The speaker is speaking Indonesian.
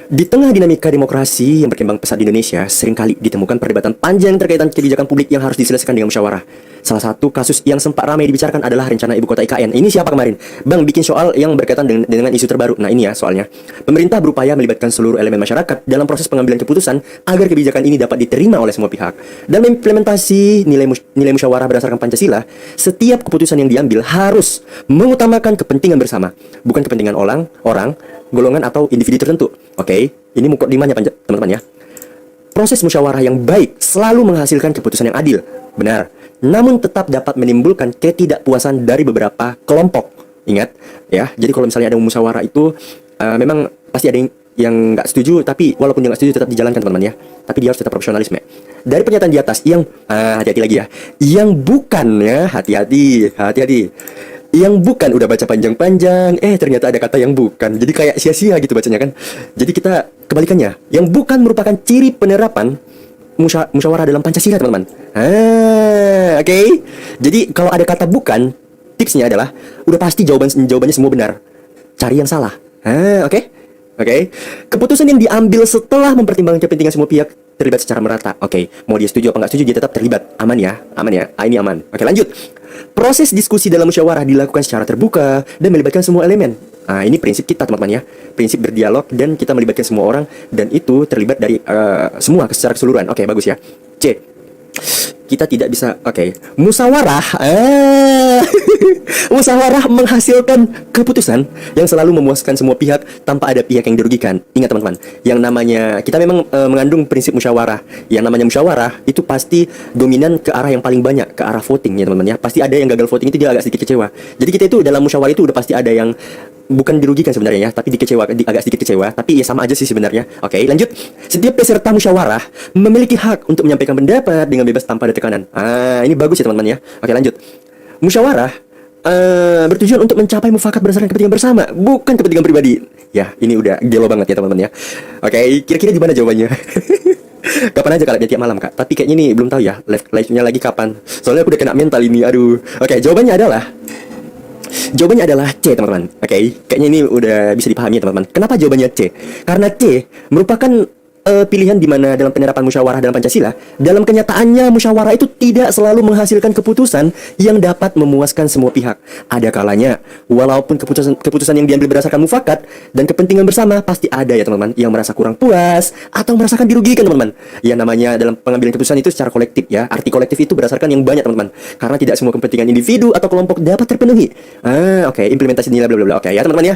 Di tengah dinamika demokrasi yang berkembang pesat di Indonesia, seringkali ditemukan perdebatan panjang terkait kebijakan publik yang harus diselesaikan dengan musyawarah. Salah satu kasus yang sempat ramai dibicarakan adalah rencana ibu kota IKN. Ini siapa kemarin? Bang bikin soal yang berkaitan dengan isu terbaru. Nah ini ya soalnya. Pemerintah berupaya melibatkan seluruh elemen masyarakat dalam proses pengambilan keputusan agar kebijakan ini dapat diterima oleh semua pihak. Dalam implementasi nilai musyawarah berdasarkan Pancasila, setiap keputusan yang diambil harus mengutamakan kepentingan bersama, bukan kepentingan orang, golongan atau individu tertentu. Oke, ini mukadimahnya teman-teman ya. Proses musyawarah yang baik selalu menghasilkan keputusan yang adil, benar, namun tetap dapat menimbulkan ketidakpuasan dari beberapa kelompok. Ingat ya, jadi kalau misalnya ada musyawarah itu memang pasti ada yang nggak setuju, tapi walaupun yang nggak setuju tetap dijalankan teman-teman ya. Tapi dia harus tetap profesionalisme. Dari pernyataan di atas yang hati-hati lagi ya, yang bukan ya, hati-hati. Yang bukan udah baca panjang-panjang, ternyata ada kata yang bukan. Jadi kayak sia-sia gitu bacanya kan. Jadi kita kebalikannya. Yang bukan merupakan ciri penerapan musyawarah dalam Pancasila, teman-teman. Oke. Jadi kalau ada kata bukan, tipsnya adalah udah pasti jawabannya semua benar. Cari yang salah. Oke. Keputusan yang diambil setelah mempertimbangkan kepentingan semua pihak terlibat secara merata. Oke, mau dia setuju apa nggak setuju, dia tetap terlibat. Aman ya. Ini aman. Oke, lanjut. Proses diskusi dalam musyawarah dilakukan secara terbuka dan melibatkan semua elemen. Ini prinsip kita teman-teman ya. Prinsip berdialog dan kita melibatkan semua orang, dan itu terlibat dari semua secara keseluruhan. Oke, bagus ya. C. Kita tidak bisa. Musyawarah. Musyawarah menghasilkan keputusan yang selalu memuaskan semua pihak tanpa ada pihak yang dirugikan. Ingat teman-teman, yang namanya kita memang mengandung prinsip musyawarah. Yang namanya musyawarah itu pasti dominan ke arah yang paling banyak, ke arah voting ya teman-teman ya. Pasti ada yang gagal voting itu dia agak sedikit kecewa. Jadi kita itu dalam musyawarah itu udah pasti ada yang bukan dirugikan sebenarnya ya, tapi agak sedikit kecewa, tapi ya sama aja sih sebenarnya. Oke, lanjut. Setiap peserta musyawarah memiliki hak untuk menyampaikan pendapat dengan bebas tanpa ada tekanan. Ini bagus ya teman-teman ya. Oke, lanjut. Musyawarah bertujuan untuk mencapai mufakat berdasarkan kepentingan bersama, bukan kepentingan pribadi. Ya, ini udah gelo banget ya teman-teman ya. Oke, kira-kira gimana jawabannya? Kapan aja kalau tiap malam kak? Tapi kayaknya ini belum tahu ya live-nya lagi kapan. Soalnya aku udah kena mental ini. Aduh. Oke, jawabannya adalah C teman-teman. Oke, kayaknya ini udah bisa dipahami ya teman-teman. Kenapa jawabannya C? Karena C merupakan pilihan di mana dalam penerapan musyawarah dalam Pancasila, dalam kenyataannya musyawarah itu tidak selalu menghasilkan keputusan yang dapat memuaskan semua pihak. Ada kalanya, walaupun keputusan yang diambil berdasarkan mufakat dan kepentingan bersama, pasti ada ya teman-teman yang merasa kurang puas atau merasakan dirugikan teman-teman. Yang namanya dalam pengambilan keputusan itu secara kolektif ya. Arti kolektif itu berdasarkan yang banyak teman-teman. Karena tidak semua kepentingan individu atau kelompok dapat terpenuhi. Implementasi nilai bla bla bla. Oke ya teman-teman ya.